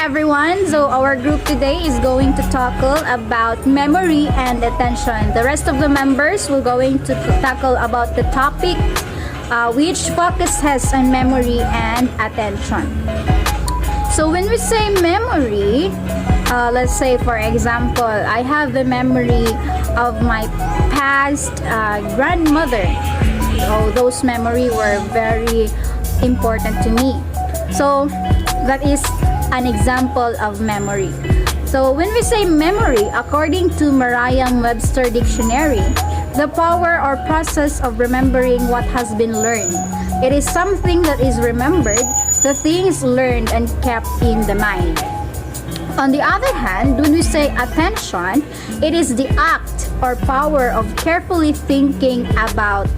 everyone. So our group today is going to tackle about memory and attention. The rest of the members will going to tackle about the topic which focuses on memory and attention. So when we say memory, let's say for example, I have the memory of my past grandmother. So those memories were very important to me. So that is an example of memory. So when we say memory, according to Merriam-Webster Dictionary, the power or process of remembering what has been learned. It is something that is remembered, the things learned and kept in the mind. On the other hand, when we say attention, it is the act or power of carefully thinking about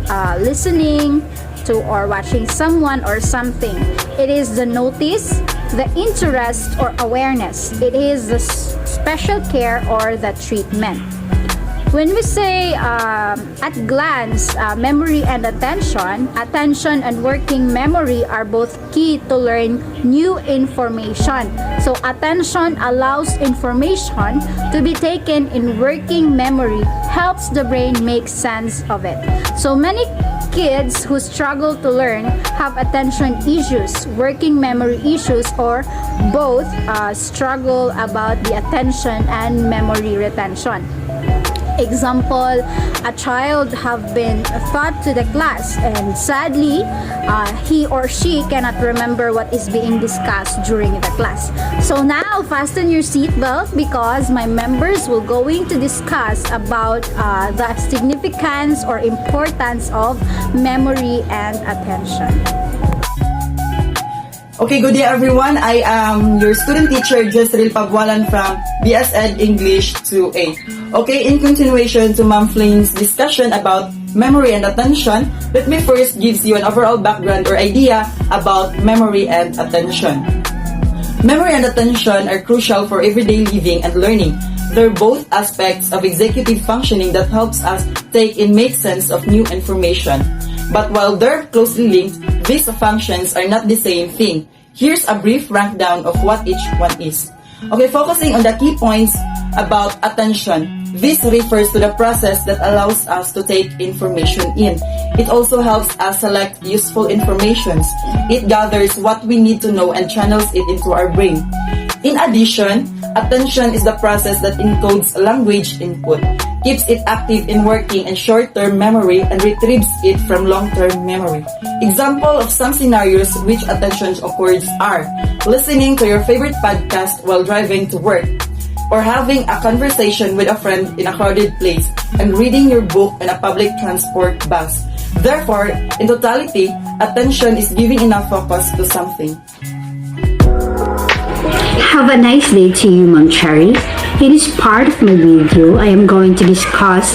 listening to or watching someone or something. It is the notice, the interest or awareness. It is the special care or the treatment. When we say at glance, memory and attention and working memory are both key to learn new information. So attention allows information to be taken in working memory, helps the brain make sense of it. So many kids who struggle to learn have attention issues, working memory issues, or both struggle about the attention and memory retention. Example, a child have been taught to the class and sadly he or she cannot remember what is being discussed during the class. So now fasten your seatbelt because my members will going to discuss about the significance or importance of memory and attention. Okay, good day everyone. I am your student teacher, Jezreel Pagwalan from BS Ed English 2A. Okay, in continuation to Ma'am Flame's discussion about memory and attention, let me first give you an overall background or idea about memory and attention. Memory and attention are crucial for everyday living and learning. They're both aspects of executive functioning that helps us take and make sense of new information. But while they're closely linked, these functions are not the same thing. Here's a brief rundown of what each one is. Okay, focusing on the key points about attention. This refers to the process that allows us to take information in. It also helps us select useful information. It gathers what we need to know and channels it into our brain. In addition, attention is the process that encodes language input, keeps it active in working and short-term memory, and retrieves it from long-term memory. Example of some scenarios which attention occurs are listening to your favorite podcast while driving to work, or having a conversation with a friend in a crowded place, and reading your book in a public transport bus. Therefore, in totality, attention is giving enough focus to something. Have a nice day to you, Ma'am Cherry. In this part of my video, I am going to discuss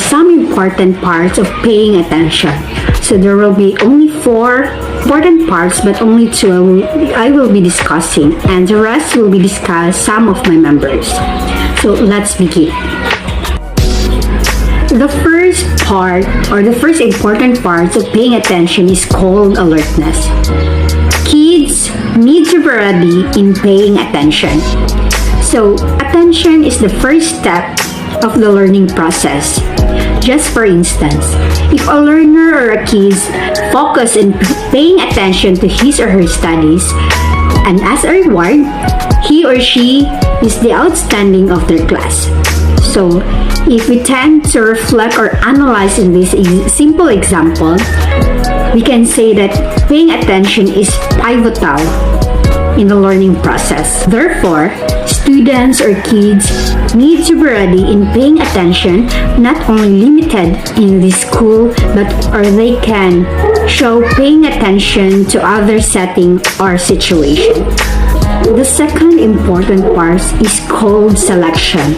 some important parts of paying attention. So there will be only 4 important parts, but only 2 I will be discussing, and the rest will be discussed some of my members. So let's begin. The first part, or the first important part of paying attention is called alertness. Kids need to be ready in paying attention. So, attention is the first step of the learning process. Just for instance, if a learner or a kid focus in paying attention to his or her studies, and as a reward, he or she is the outstanding of their class. So, if we tend to reflect or analyze in this simple example, we can say that paying attention is pivotal in the learning process. Therefore, students or kids need to be ready in paying attention, not only limited in the school, but or they can show paying attention to other setting or situation. The second important part is called selection.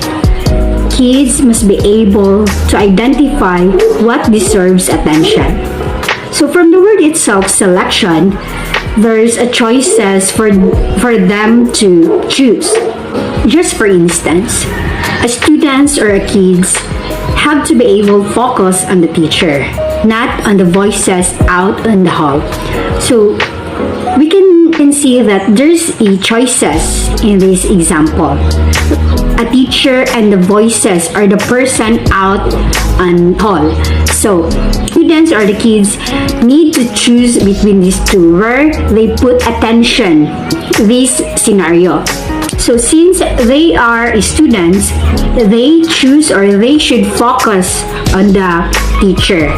Kids must be able to identify what deserves attention. So from the word itself, selection, there's a choices for them to choose. Just for instance, a students or a kids have to be able to focus on the teacher, not on the voices out in the hall. So we can can see that there's a choices in this example. A teacher and the voices are the person out on hall. So students or the kids need to choose between these two where they put attention this scenario. So since they are students, they choose or they should focus on the teacher.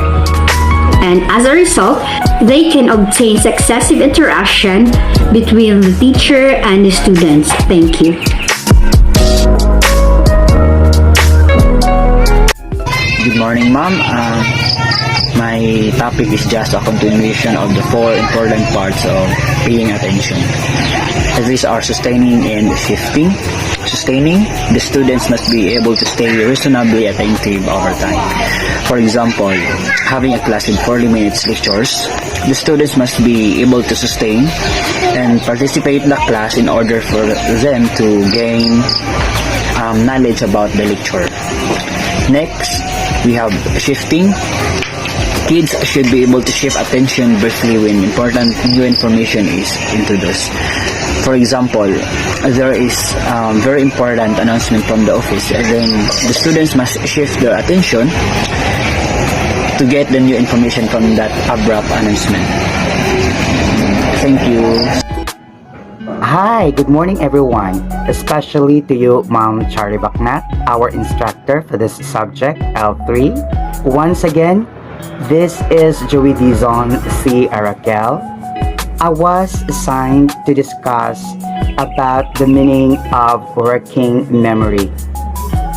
And as a result, they can obtain successive interaction between the teacher and the students. Thank you. Good morning, ma'am. My topic is just a continuation of the 4 important parts of paying attention. These are sustaining and shifting. Sustaining, the students must be able to stay reasonably attentive over time. For example, having a class with 40 minutes lectures, the students must be able to sustain and participate in the class in order for them to gain knowledge about the lecture. Next, we have shifting. Kids should be able to shift attention briefly when important new information is introduced. For example, there is very important announcement from the office, and then the students must shift their attention to get the new information from that abrupt announcement. Thank you. Hi, good morning everyone, especially to you, Ma'am Charlie Baknat, our instructor for this subject, L3. Once again, this is Joey Dizon C. Arakel. I was assigned to discuss about the meaning of working memory.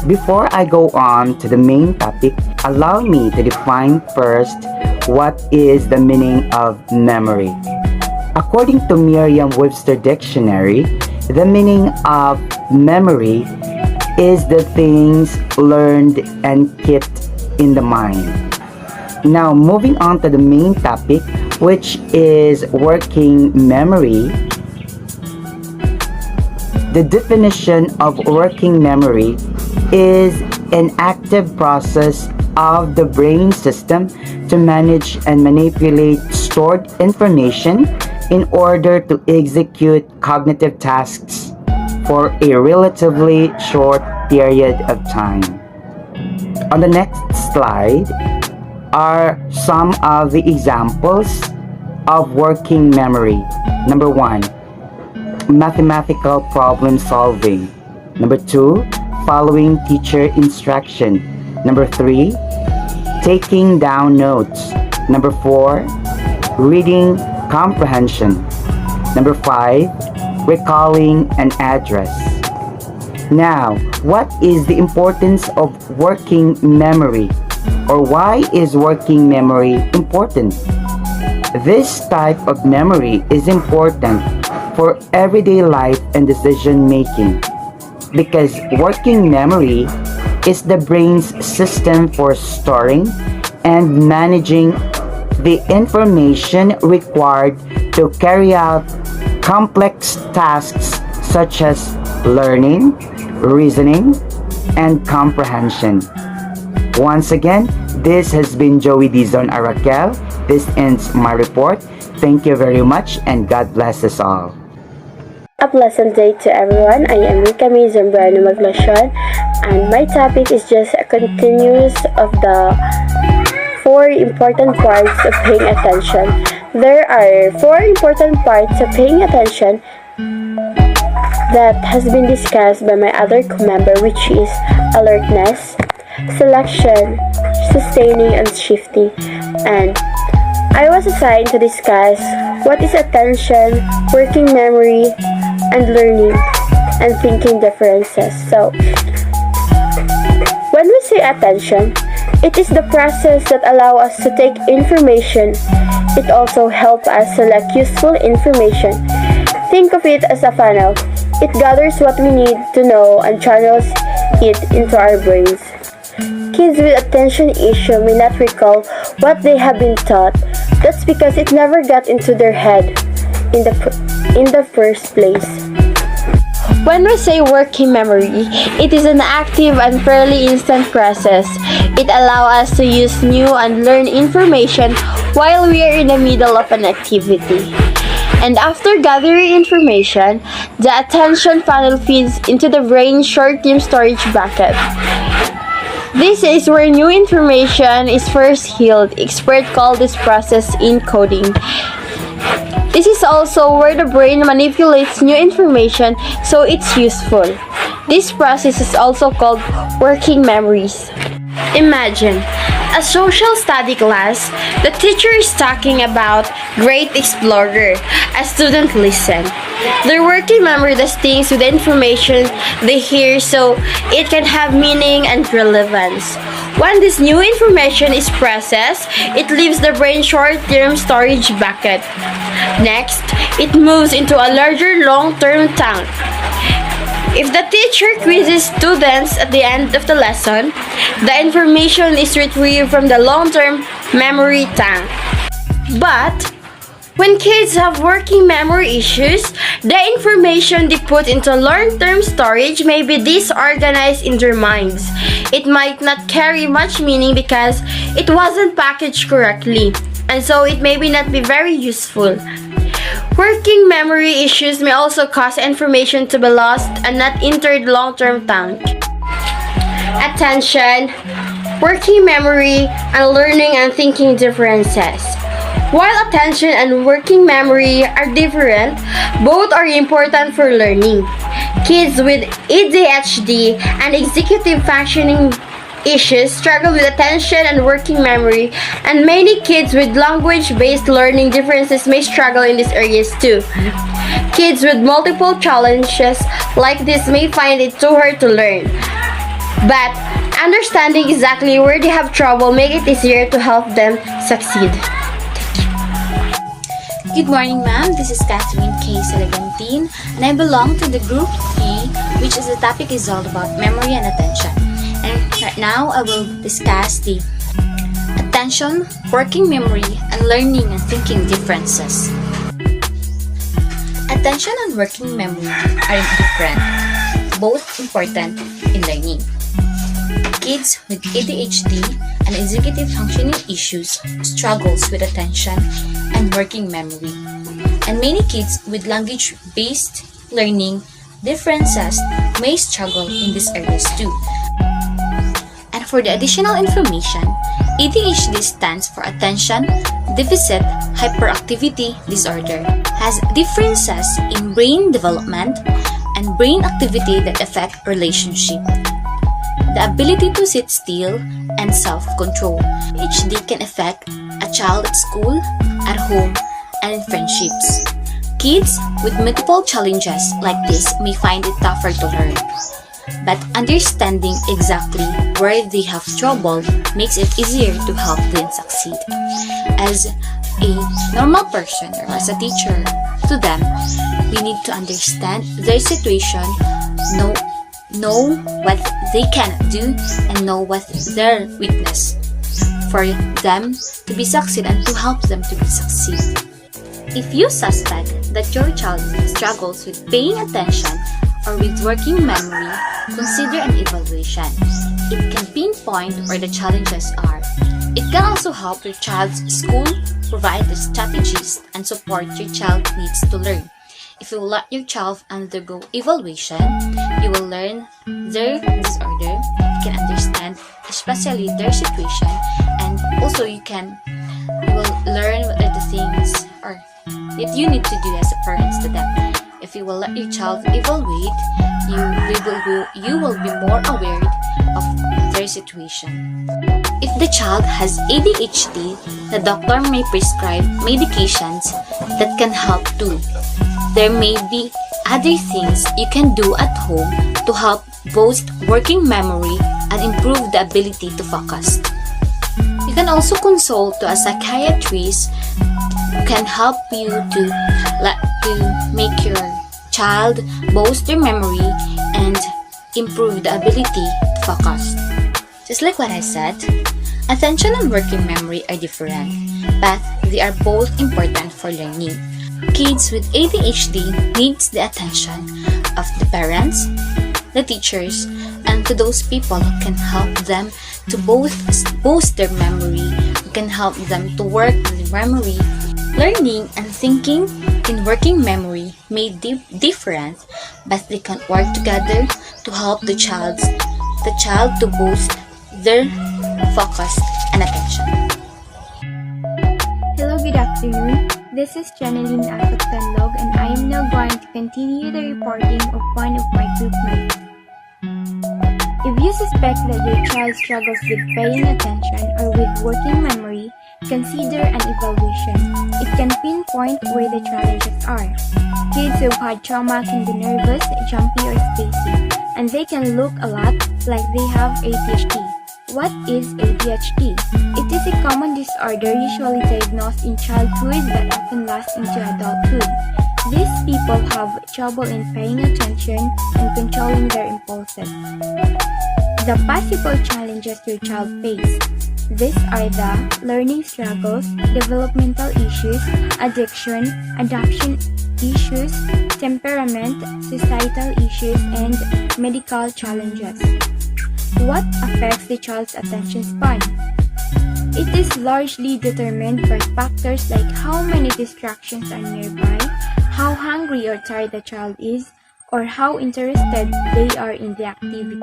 Before I go on to the main topic, allow me to define first what is the meaning of memory. According to Merriam-Webster Dictionary, the meaning of memory is the things learned and kept in the mind. Now, moving on to the main topic, which is working memory. The definition of working memory is an active process of the brain system to manage and manipulate stored information in order to execute cognitive tasks for a relatively short period of time. On the next slide are some of the examples of working memory. Number 1, mathematical problem solving. Number 2, following teacher instruction. Number 3, taking down notes. Number 4, reading comprehension. Number 5, recalling an address. Now, what is the importance of working memory? Or why is working memory important? This type of memory is important for everyday life and decision making because working memory is the brain's system for storing and managing the information required to carry out complex tasks such as learning, reasoning, and comprehension. Once again, this has been Joey Dizon Arakel. This ends my report. Thank you very much and God bless us all. A pleasant day to everyone. I am Rika May Zambrano Maglacion and my topic is just a continuous of the 4 important parts of paying attention. There are 4 important parts of paying attention that has been discussed by my other co-member, which is alertness, selection, sustaining, and shifting. And I was assigned to discuss what is attention, working memory, and learning and thinking differences. So, when we say attention, it is the process that allows us to take information. It also helps us select useful information. Think of it as a funnel. It gathers what we need to know and channels it into our brains. Kids with attention issue may not recall what they have been taught. That's because it never got into their head in the first place. When we say working memory, it is an active and fairly instant process. It allows us to use new and learn information while we are in the middle of an activity. And after gathering information, the attention funnel feeds into the brain short-term storage bucket. This is where new information is first held. Experts call this process encoding. This is also where the brain manipulates new information so it's useful. This process is also called working memories. Imagine a social study class. The teacher is talking about Great Explorer. A student listen. Their working memory does things with the information they hear so it can have meaning and relevance. When this new information is processed, it leaves the brain short-term storage bucket. Next, it moves into a larger long-term tank. If the teacher quizzes students at the end of the lesson, the information is retrieved from the long-term memory tank. But when kids have working memory issues, the information they put into long-term storage may be disorganized in their minds. It might not carry much meaning because it wasn't packaged correctly, and so it may not be very useful. Working memory issues may also cause information to be lost and not entered long-term tank. Attention, working memory, and learning and thinking differences. While attention and working memory are different, both are important for learning. Kids with ADHD and executive functioning issues struggle with attention and working memory, and many kids with language-based learning differences may struggle in these areas too. Kids with multiple challenges like this may find it too hard to learn, but understanding exactly where they have trouble make it easier to help them succeed. Good morning, ma'am. This is Catherine K. Salagantine, and I belong to the Group E, which is the topic is all about memory and attention. And right now, I will discuss the attention, working memory, and learning and thinking differences. Attention and working memory are different, both important in learning. Kids with ADHD and executive functioning issues struggles with attention and working memory. And many kids with language-based learning differences may struggle in these areas too. And for the additional information, ADHD stands for Attention Deficit Hyperactivity Disorder, has differences in brain development and brain activity that affect relationship, the ability to sit still, and self-control. ADHD can affect a child at school, at home, and in friendships. Kids with multiple challenges like this may find it tougher to learn, but understanding exactly where they have trouble makes it easier to help them succeed. As a normal person or as a teacher to them, we need to understand their situation, know what they cannot do, and know what their weakness for them to be succeed and to help them to be succeed. If you suspect that your child struggles with paying attention or with working memory, consider an evaluation. It can pinpoint where the challenges are. It can also help your child's school provide the strategies and support your child needs to learn. If you let your child undergo evaluation, you will learn their disorder, you can understand especially their situation, and also you will learn what are the things or that you need to do as a parent to them. If you will let your child evaluate, you will be more aware of their situation. If the child has ADHD, the doctor may prescribe medications that can help too. There may be other things you can do at home to help boost working memory and improve the ability to focus. You can also consult to a psychiatrist who can help you to make your child boost their memory and improve the ability to focus. Just like what I said, attention and working memory are different, but they are both important for learning. Kids with ADHD needs the attention of the parents, the teachers, and to those people who can help them to boost their memory, who can help them to work with memory, learning, and thinking in working memory may different, but they can work together to help the child to boost their focus and attention. Hello, good afternoon. This is Janeline Asok-Tanlog, and I am now going to continue the reporting of one of my group mates. If you suspect that your child struggles with paying attention or with working memory, consider an evaluation. It can pinpoint where the challenges are. Kids who've had trauma can be nervous, jumpy, or spacey, and they can look a lot like they have ADHD. What is ADHD? It is a common disorder usually diagnosed in childhood that often lasts into adulthood. These people have trouble in paying attention and controlling their impulses. The possible challenges your child faces. These are the learning struggles, developmental issues, addiction, adoption issues, temperament, societal issues, and medical challenges. What affects the child's attention span? It is largely determined by factors like how many distractions are nearby, how hungry or tired the child is, or how interested they are in the activity.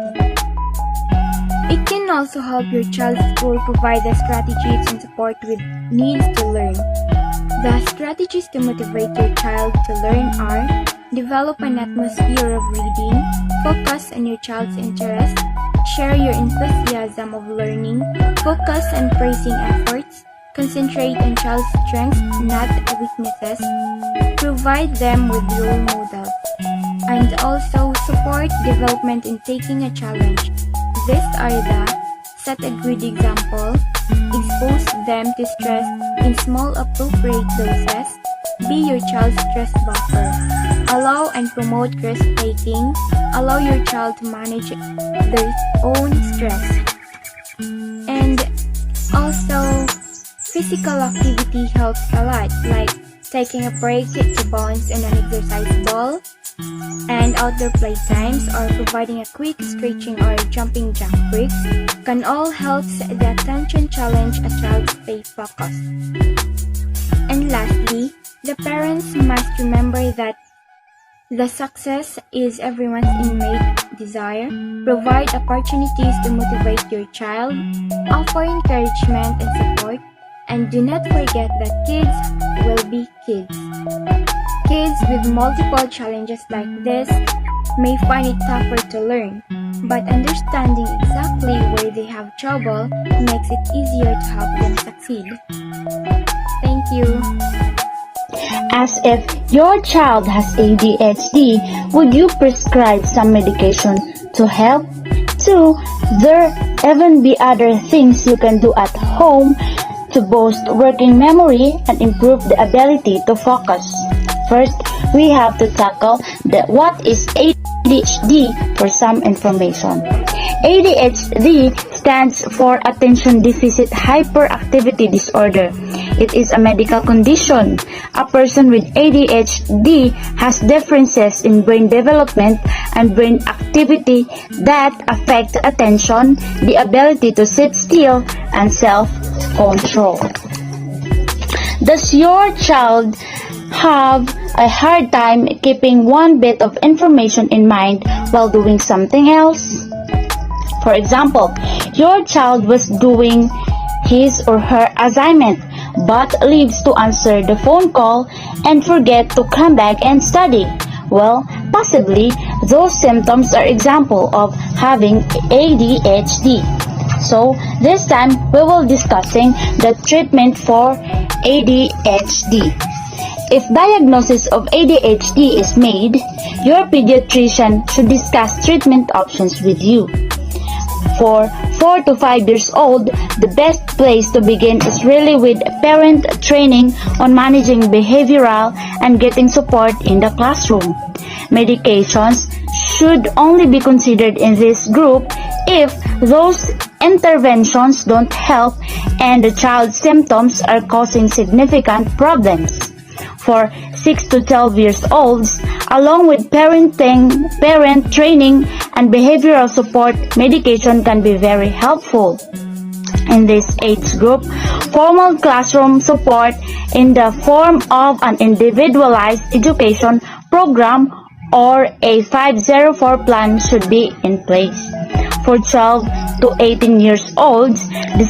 It can also help your child's school provide the strategies and support with needs to learn. The strategies to motivate your child to learn are: develop an atmosphere of reading, focus on your child's interests, share your enthusiasm of learning, focus on praising efforts, concentrate on child's strengths, not weaknesses, provide them with role models, and also support development in taking a challenge. These are the: set a good example, expose them to stress in small appropriate doses, be your child's stress buffer, allow and promote risk-taking, allow your child to manage their own stress. And also, physical activity helps a lot, like taking a break to bounce on an exercise ball, and outdoor playtimes or providing a quick stretching or jumping jack breaks can all help the attention challenge a child stay focused. And lastly, the parents must remember that the success is everyone's innate desire. Provide opportunities to motivate your child, offer encouragement and support, and do not forget that kids will be kids. Kids with multiple challenges like this may find it tougher to learn, but understanding exactly where they have trouble makes it easier to help them succeed. Thank you. As if your child has ADHD, would you prescribe some medication to help? 2. There even be other things you can do at home to boost working memory and improve the ability to focus. First, we have to tackle what is ADHD for some information. ADHD stands for Attention Deficit Hyperactivity Disorder. It is a medical condition. A person with ADHD has differences in brain development and brain activity that affect attention, the ability to sit still, and self-control. Does your child have a hard time keeping one bit of information in mind while doing something else? For example, your child was doing his or her assignment but leaves to answer the phone call and forget to come back and study. Well, possibly those symptoms are example of having ADHD. So, this time we will discussing the treatment for ADHD. If diagnosis of ADHD is made, your pediatrician should discuss treatment options with you. For 4 to 5 years old, the best place to begin is really with parent training on managing behavioral and getting support in the classroom. Medications should only be considered in this group if those interventions don't help and the child's symptoms are causing significant problems. For 6 to 12 years olds, along with parent training and behavioral support, medication can be very helpful. In this age group, formal classroom support in the form of an individualized education program or a 504 plan should be in place. For 12 to 18 years olds, the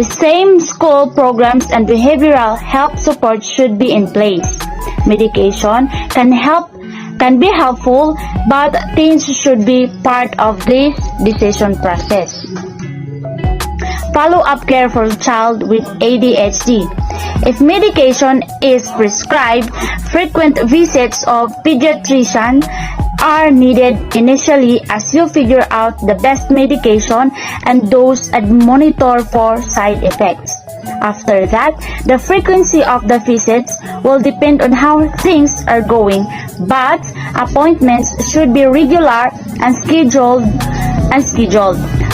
same school programs and behavioral health support should be in place. Medication can be helpful, but teens should be part of this decision process. Follow-up care for child with ADHD. If medication is prescribed, frequent visits of pediatrician are needed initially as you figure out the best medication and dose and monitor for side effects. After that, the frequency of the visits will depend on how things are going, but appointments should be regular and scheduled,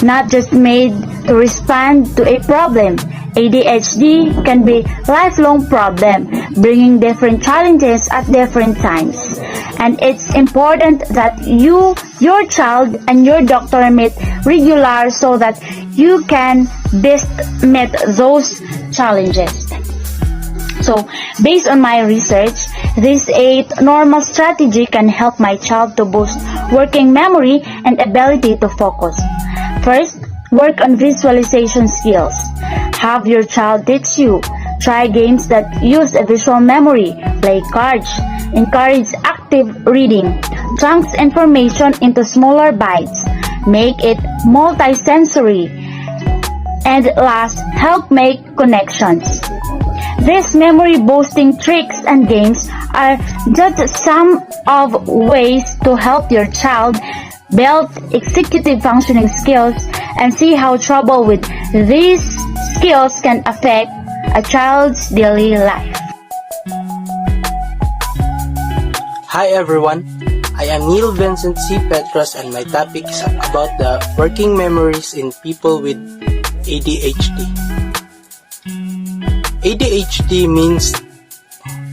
not just made to respond to a problem. ADHD can be a lifelong problem, bringing different challenges at different times. And it's important that your child and your doctor meet regular so that you can best meet those challenges. So, based on my research, this 8 normal strategy can help my child to boost working memory and ability to focus. First, work on visualization skills. Have your child teach you. Try games that use a visual memory. Play cards. Encourage active reading. Chunks information into smaller bites. Make it multisensory. And last, help make connections. These memory-boosting tricks and games are just some of ways to help your child build executive functioning skills and see how trouble with these skills can affect a child's daily life. Hi everyone, I am Neil Vincent C. Petros and my topic is about the working memories in people with ADHD. ADHD means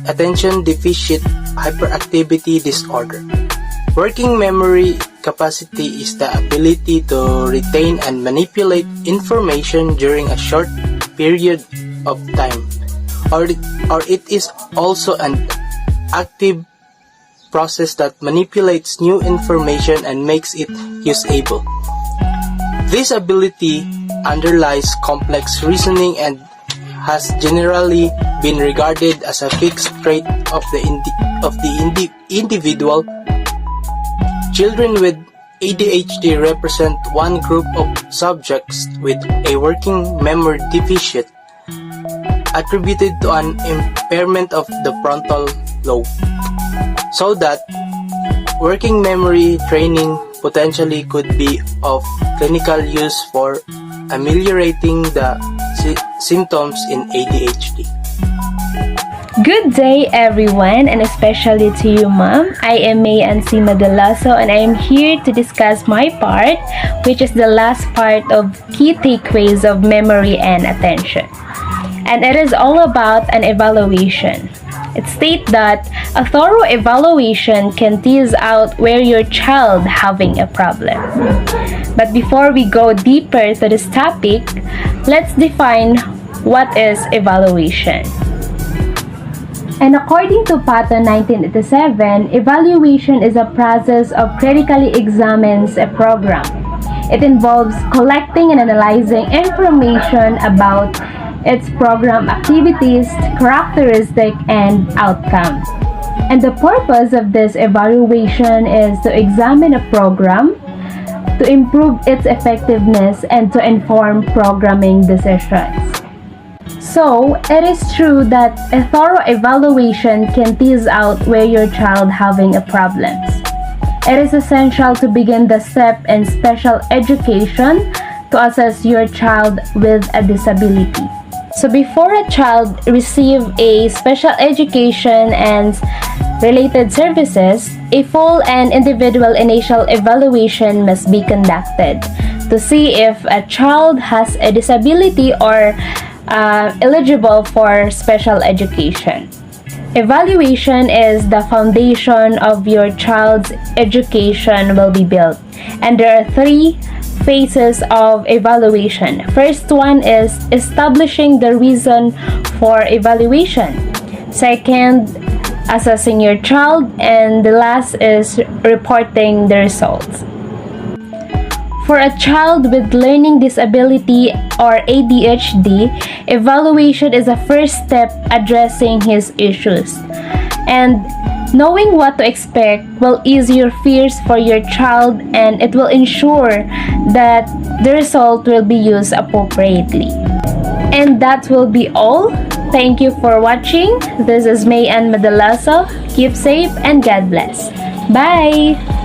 Attention Deficit Hyperactivity Disorder. Working memory capacity is the ability to retain and manipulate information during a short period of time, or it is also an active process that manipulates new information and makes it usable. This ability underlies complex reasoning and has generally been regarded as a fixed trait of the individual. Children with ADHD represent one group of subjects with a working memory deficit attributed to an impairment of the frontal lobe, so that working memory training potentially could be of clinical use for ameliorating the symptoms in ADHD. Good day everyone, and especially to you ma'am. I am May Ansima Delaso and I am here to discuss my part, which is the last part of key takeaways of memory and attention. And it is all about an evaluation. It states that a thorough evaluation can tease out where your child having a problem. But before we go deeper to this topic, let's define what is evaluation. And according to Patton 1987, evaluation is a process of critically examines a program. It involves collecting and analyzing information about its program activities, characteristics, and outcomes. And the purpose of this evaluation is to examine a program, to improve its effectiveness, and to inform programming decisions. So, it is true that a thorough evaluation can tease out where your child having a problems. It is essential to begin the step in special education to assess your child with a disability. So before a child receive a special education and related services, a full and individual initial evaluation must be conducted to see if a child has a disability or eligible for special education. Evaluation is the foundation of your child's education will be built, and there are 3 phases of evaluation. First one is establishing the reason for evaluation. Second, assessing your child, and the last is reporting the results. For a child with learning disability or ADHD, evaluation is a first step addressing his issues. And knowing what to expect will ease your fears for your child, and it will ensure that the result will be used appropriately. And that will be all. Thank you for watching. This is May Ann Madalaso. Keep safe and God bless. Bye!